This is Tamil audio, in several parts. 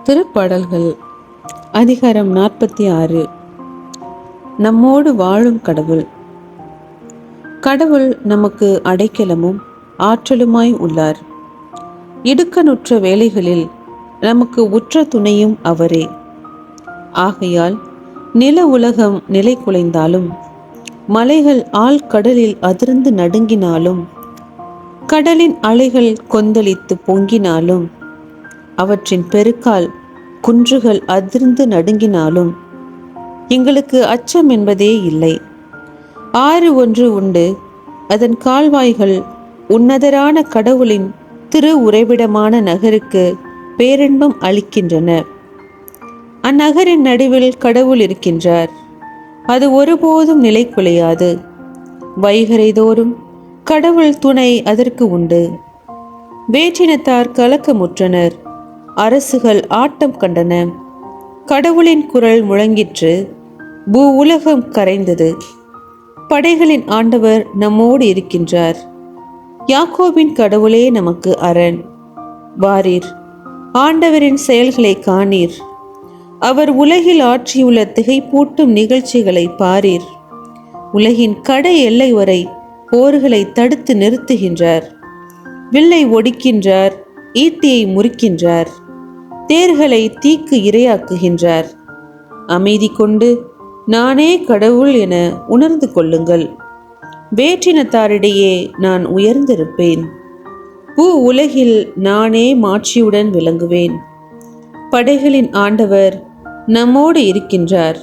திருப்பாடல்கள் அதிகாரம் 46. நம்மோடு வாழும் கடவுள். கடவுள் நமக்கு அடைக்கலமும் ஆற்றலுமாய் உள்ளார். இடுக்கணுற்ற வேளைகளில் நமக்கு உற்ற துணையும் அவரே. ஆகையால் நில உலகம் நிலை குலைந்தாலும், மலைகள் ஆழ்கடலில் அதிர்ந்து நடுங்கினாலும், கடலின் அலைகள் கொந்தளித்து பொங்கினாலும், அவற்றின் பெருக்கால் குன்றுகள் அதிர்ந்து நடுங்கினாலும் எங்களுக்கு அச்சம் என்பதே இல்லை. ஆறு ஒன்று உண்டு, அதன் கால்வாய்கள் உன்னதரான கடவுளின் திரு உறைவிடமான நகருக்கு பேரின்பம் அளிக்கின்றன. அந்நகரின் நடுவில் கடவுள் இருக்கின்றார். அது ஒருபோதும் நிலை குலையாது. வைகரை தோறும் கடவுள் துணை அதற்கு உண்டு. வேற்றினத்தார் கலக்கமுற்றனர், அரசுகள் ஆட்டம் கண்டன. கடவுளின் குரல் முழங்கிற்று, பூ உலகம் கரைந்தது. படைகளின் ஆண்டவர் நம்மோடு இருக்கின்றார். யாக்கோபின் கடவுளே நமக்கு அரண். வாரீர், ஆண்டவரின் செயல்களை காணீர். அவர் உலகில் ஆற்றியுள்ள திகைப்பூட்டும் நிகழ்ச்சிகளை பாரீர். உலகின் கடை எல்லை வரை போர்களை தடுத்து நிறுத்துகின்றார். வில்லை ஒடிக்கின்றார், ஈட்டியை முறிக்கின்றார், தேர்களை தீக்கு இரையாக்குகின்றார். அமைதி கொண்டு நானே கடவுள் என உணர்ந்து கொள்ளுங்கள். வேற்றினத்தாரிடையே நான் உயர்ந்திருப்பேன். பூ உலகில் நானே மாட்சியுடன் விளங்குவேன். படைகளின் ஆண்டவர் நம்மோடு இருக்கின்றார்.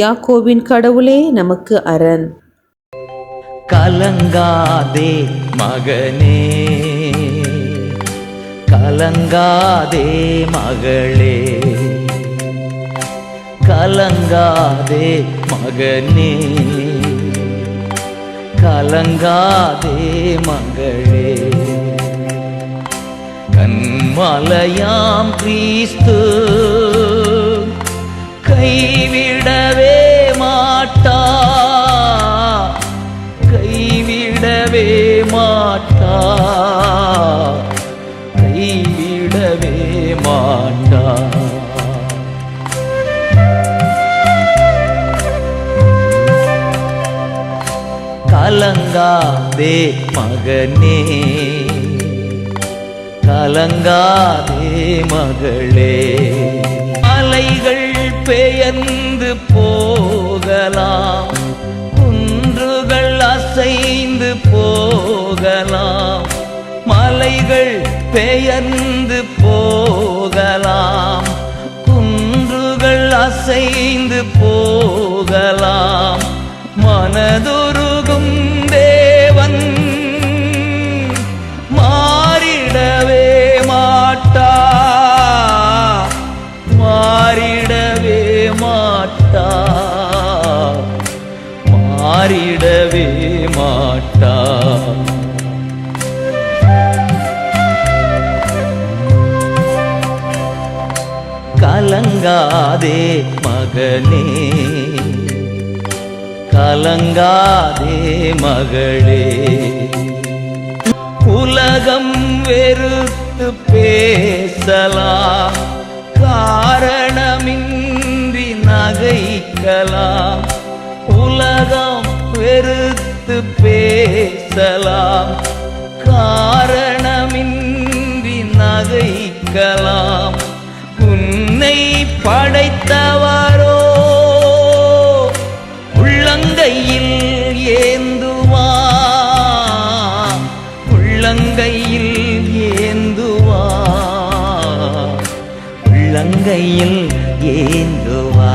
யாக்கோபின் கடவுளே நமக்கு அரண். கலங்காதே மகனே, கலங்காதே மகளே, கலங்காதே மகனே, கலங்காதே மகளே. கண்மலையாம் கிறிஸ்து கைவிடவே மாட்டா, கைவிடவே மாட்டா, கைவிடவே மாட்டா. கலங்காதே மகனே, கலங்காதே மகளே. அலைகள் பெயர்ந்து போகலாம், குன்றுகள் அசைந்து போகலாம், மலைகள் பெயர்ந்து போகலாம், குன்றுகள் அசைந்து போகலாம். மனதுருகும் தேவன் மாறிடவே மாட்டா, மாறிடவே மாட்டா, மாறிடவே மாட்டா. கலங்காதே மகனே, கலங்காதே மகளே. உலகம் வெறுத்து பேசலாம், காரணமின்றி நகைக்கலாம். உலகம் வெறுத்து பேசலாம், காரணமின்றி நகைக்கலாம். உன்னை படைத்தவரோ உள்ளங்கையில் ஏந்துவா, உள்ளங்கையில் ஏந்துவா, உள்ளங்கையில் ஏந்துவா.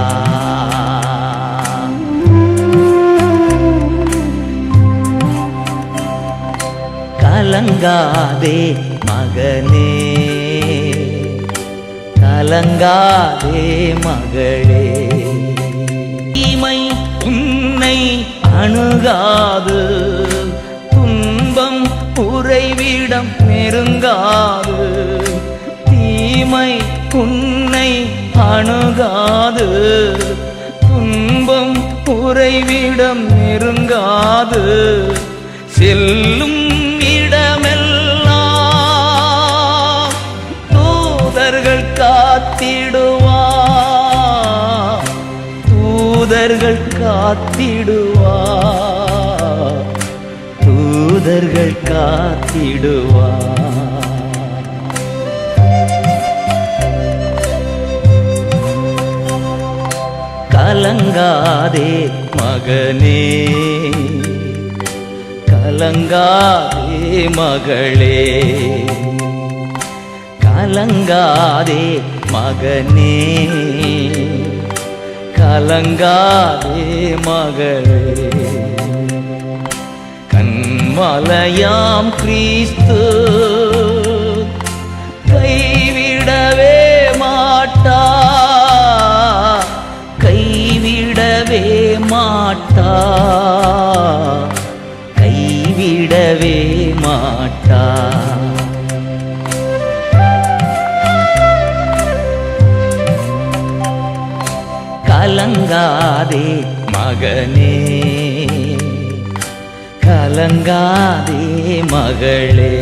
கலங்காதே மகனே, கலங்காதே மகளே. தீமை உன்னை அணுகாது, துன்பம் உறைவிடம் நெருங்காது. தீமை உன்னை அணுகாது, துன்பம் உறைவிடம் நெருங்காது. செல்லும் இடமெல்லாம் தூதர் தூதர்கள் காத்திடுவார், தூதர்கள் காத்திடுவார், தூதர்கள் காத்திடுவார். கலங்காதே மகனே, கலங்காதே மகளே, கலங்காதே மகனே, கலங்காதே மகளே. கண்மலையாம் கிறிஸ்து கைவிடவே மாட்டா, கைவிடவே மாட்டா, கைவிடவே மாட்டா. கலங்காதே மகனே, கலங்காதே மகளே.